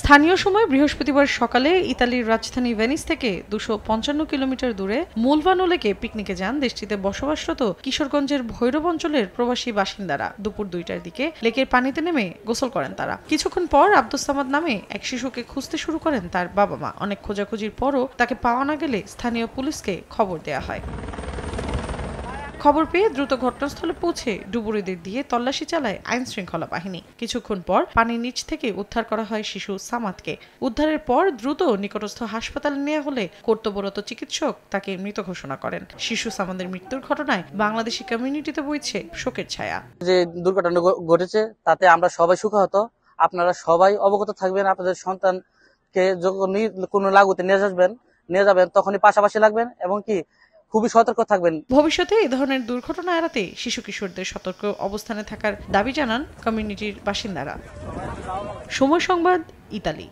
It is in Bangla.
স্থানীয় সময় বৃহস্পতিবার সকালে ইতালির রাজধানী ভেনিস থেকে 255 কিলোমিটার দূরে মুলভানো লেকে পিকনিকে যান দেশটিতে বসবাসরত কিশোরগঞ্জের ভৈরব অঞ্চলের প্রবাসী বাসিন্দারা। দুপুর 2টার দিকে লেকের পানিতে নেমে গোসল করেন তারা। কিছুক্ষণ পর আব্দুস সামাদ নামে এক শিশুকে খুঁজতে শুরু করেন তার বাবা মা। অনেক খোঁজাখুঁজির পরও তাকে পাওয়া না গেলে স্থানীয় পুলিশকে খবর দেয়া হয়। খবর পেয়ে দ্রুত ঘটনাস্থলে পৌঁছে ডুবুরিদের দিয়ে তল্লাশি চালায় আইন শৃঙ্খলা বাহিনী। কিছুক্ষণ পর পানির নিচ থেকে উদ্ধার করা হয় শিশু সামাদকে। উদ্ধারের পর দ্রুত নিকটস্থ হাসপাতালে নেওয়া হলে কর্তব্যরত চিকিৎসক তাকে মৃত ঘোষণা করেন। শিশু সামাদের মৃত্যুর ঘটনায় বাংলাদেশি কমিউনিটিতে বইছে শোকের ছায়া। যে দুর্ঘটনা ঘটেছে তাতে আমরা সবাই শোকাহত। আপনারা সবাই অবগত থাকবেন, আপনাদের সন্তানকে যখনই কোনো লাগুতে নিয়ে যাবেন তখনই পাশাপাশি লাগবেন এবং কি খুবই সতর্ক থাকবেন। ভবিষ্যতে এই ধরনের দুর্ঘটনা এড়াতে শিশু কিশোরদের সতর্ক অবস্থানে থাকার দাবি জানান কমিউনিটির বাসিন্দারা। সময় সংবাদ, ইতালি।